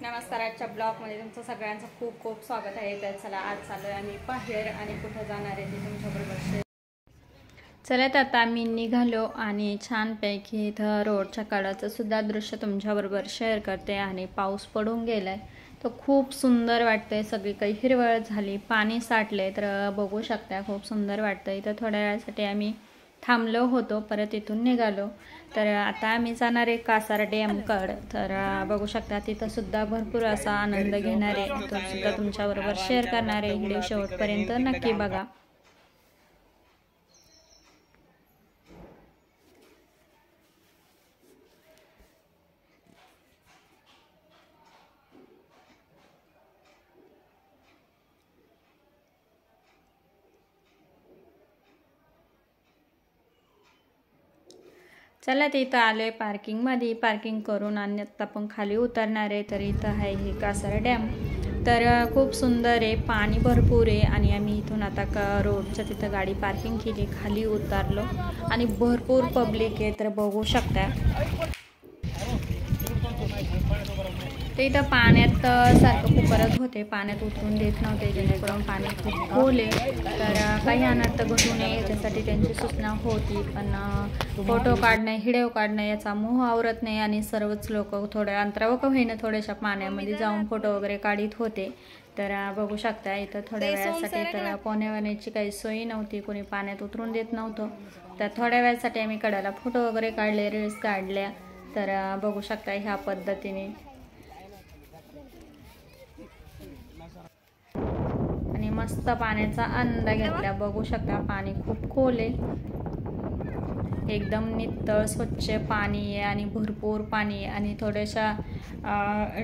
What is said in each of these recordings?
नमस्कार. आजच्या ब्लॉगमध्ये तुमचं सगळ्यांचं खूप खूप स्वागत आहे. तर चला, आज चाललोय आम्ही बाहेर आणि कुठं जाणार आहे ते तुमच्याबरोबर शेअर. चला, तर आता आम्ही निघालो आणि छानपैकी इथं रोडच्या कडाचं सुद्धा दृश्य तुमच्याबरोबर शेअर करते. आणि पाऊस पडून गेलाय तर खूप सुंदर वाटतंय. सगळी काही हिरवळ झाली, पाणी साठले, तर बघू शकता खूप सुंदर वाटतंय. इथं थोड्या वेळासाठी आम्ही थांबलो होतो, परत इथून निघालो. तर आता आम्ही जाणार आहे कासार डॅमकडे. तर बघू शकता तिथं सुद्धा भरपूर असा आनंद घेणार आहे. तो सुद्धा तुमच्याबरोबर शेअर करणार आहे. व्हिडिओ शेवटपर्यंत नक्की बघा. चला, ते इथं आलोय पार्किंगमध्ये. पार्किंग करून आणि आता पण खाली उतरणार आहे. तर इथं आहे हे कासार डॅम. तर खूप सुंदर आहे, पाणी भरपूर आहे. आणि आम्ही इथून आता रोडच्या तिथं गाडी पार्किंग केली, खाली उतरलो आणि भरपूर पब्लिक आहे. तर बघू शकता ते इथं पाण्यात सारखं पुकारत होते, पाण्यात उतरून देत नव्हते, जेणेकरून पाणी खूप खोल आहे. तर काही अनर्थ घडू नये याच्यासाठी त्यांची सूचना होती. पण फोटो काढणं, व्हिडिओ काढणं याचा मोह आवरत नाही. आणि सर्वच लोक थोड्या अंतरावर का होईना थोड्याशा पाण्यामध्ये जाऊन फोटो वगैरे काढत होते. तर बघू शकता इथं थोड्या वेळासाठी तर पोहण्याची काही सोयी नव्हती, कोणी पाण्यात उतरून देत नव्हतं. तर थोड्या वेळासाठी आम्ही कडाला फोटो वगैरे काढले, रील्स काढल्या. तर बघू शकता ह्या पद्धतीने. आणि मस्त पाण्याचा आनंद घेतला. बघू शकता पाणी खूप खोल आहे, एकदम नितळ स्वच्छ पाणी आहे आणि भरपूर पाणी आहे. आणि थोड्याशा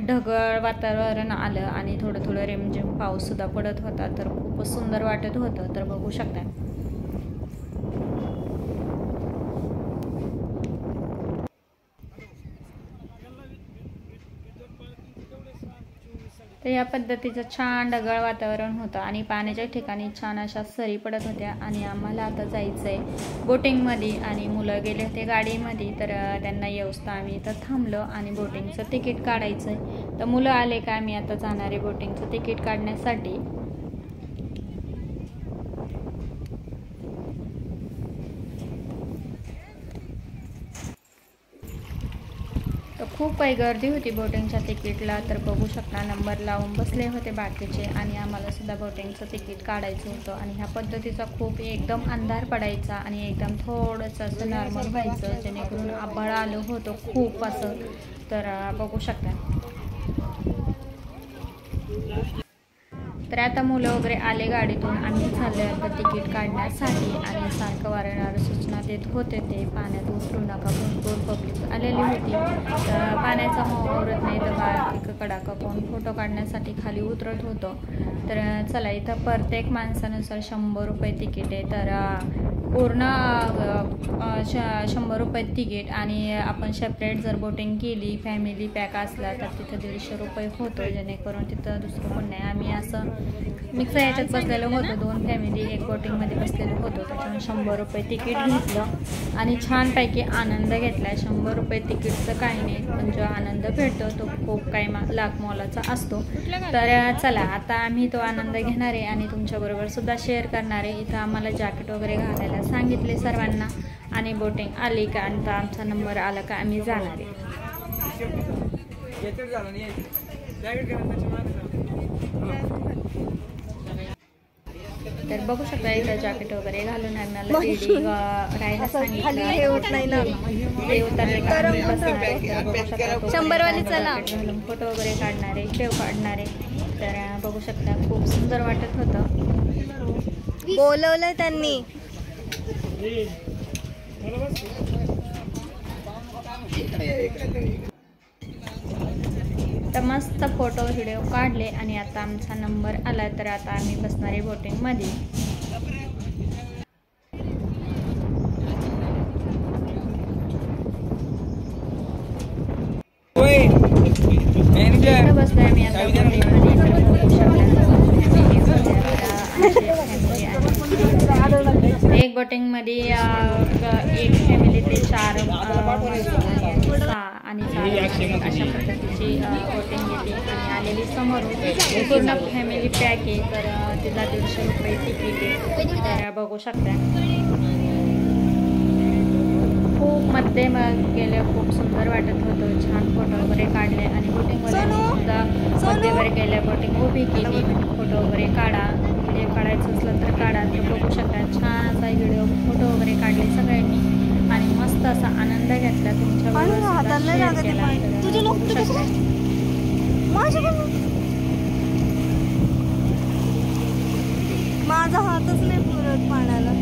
ढगाळ वातावरण आलं आणि थोडं थोडं रिमझिम पाऊस सुद्धा पडत होता. तर खूपच सुंदर वाटत होतं. तर बघू शकता तर या पद्धतीचं छान ढगाळ वातावरण होतं आणि पाण्याच्या ठिकाणी छान अशा सरी पडत होत्या. आणि आम्हाला आता जायचं आहे बोटिंगमध्ये. आणि मुलं गेले होते गाडीमध्ये, तर त्यांना येऊस्ता आम्ही इथं थांबलो आणि बोटिंगचं तिकीट काढायचं आहे. तर मुलं आले का आम्ही आता जाणार आहे बोटिंगचं तिकीट काढण्यासाठी. तर खूप काही गर्दी होती बोटिंगच्या तिकीटला. तर बघू शकता नंबर लावून बसले होते बाकीचे. आणि आम्हाला सुद्धा बोटिंगचं तिकीट काढायचं होतं. आणि ह्या पद्धतीचा खूप एकदम अंधार पडायचा आणि एकदम थोडंसं असं नॉर्मल व्हायचं, जेणेकरून आभाळ आलं होतं खूप असं. तर बघू शकता. तर आता मुलं वगैरे आले गाडीतून, आम्ही चाललो आता तिकीट काढण्यासाठी. आणि सारखं वारंवार सूचना देत होते ते पाण्यात उतरू नका. भरपूर पब्लिक आलेली होती. तर पाण्याचा मोह आवरत नाही, तर बाकी कडाका पाहून फोटो काढण्यासाठी खाली उतरत होतो. तर चला, इथं प्रत्येक माणसानुसार 100 रुपये तिकीट आहे. तर पूर्ण 100 रुपये तिकीट. आणि आपण सेपरेट जर बोटिंग केली, फॅमिली पॅक असला, तर तिथं 150 रुपये होतो, जेणेकरून तिथं दुसरं पण नाही. आम्ही असं मिक्स याच्यात बसलेलो होतो, 2 फॅमिली एक बोटिंगमध्ये बसलेलो होतो. त्याच्यामुळे 100 रुपये तिकीट घेतलं आणि छानपैकी आनंद घेतला. 100 रुपये तिकीटचं काही नाही, पण जो आनंद भेटतो तो खूप काही लाख मोलाचा असतो. तर चला, आता आम्ही तो आनंद घेणार आहे आणि तुमच्याबरोबर सुद्धा शेअर करणार आहे. इथं आम्हाला जॅकेट वगैरे घालायला सांगितले सर्वांना. आणि बोटिंग आली का आणि आमचा नंबर आला का आम्ही जाणार आहे. तर बघू शकता इथं जॅकेट वगैरे घालून आम्हाला रेडी राहायला सांगितलं. हे उतरले का आम्ही बसणार आहे. 100 वाली चला घालून फोटो वगैरे काढणारे, व्हिडिओ काढणारे. तर बघू शकता खूप सुंदर वाटत होतं. बोलवलंय त्यांनी. तर मस्त फोटो व्हिडिओ काढले आणि आता आमचा नंबर आला. तर आता आम्ही बसणार आहे बोटिंगमध्ये. बसलोय आम्ही आता बोटिंगमध्ये. एक बोटिंगमध्ये एक फॅमिली ते 4 6 आणि चालत अशा पद्धतीची बोटिंग घेतली आणि आलेली समोरून पूर्ण फॅमिली पॅक आहे. तर तिला 150 रुपये तिकीट आहे. तर बघू शकता खूप मध्ये गेले, खूप सुंदर वाटत होतं. छान फोटो वगैरे काढले आणि बोटिंगवाल्यांनी सुद्धा मध्येवर गेल्या बोटिंग उभी केली म्हणजे फोटो वगैरे काढा, व्हिडिओ काढायचं असलं तर काढा. तर बघू शकता छान असा व्हिडिओ फोटो वगैरे काढले सगळ्यांनी आणि मस्त असा आनंद घेतला. तुमच्याबरोबर शेअर केला. तर बघू शकता माझा हातच नाही पुरत पाण्याला.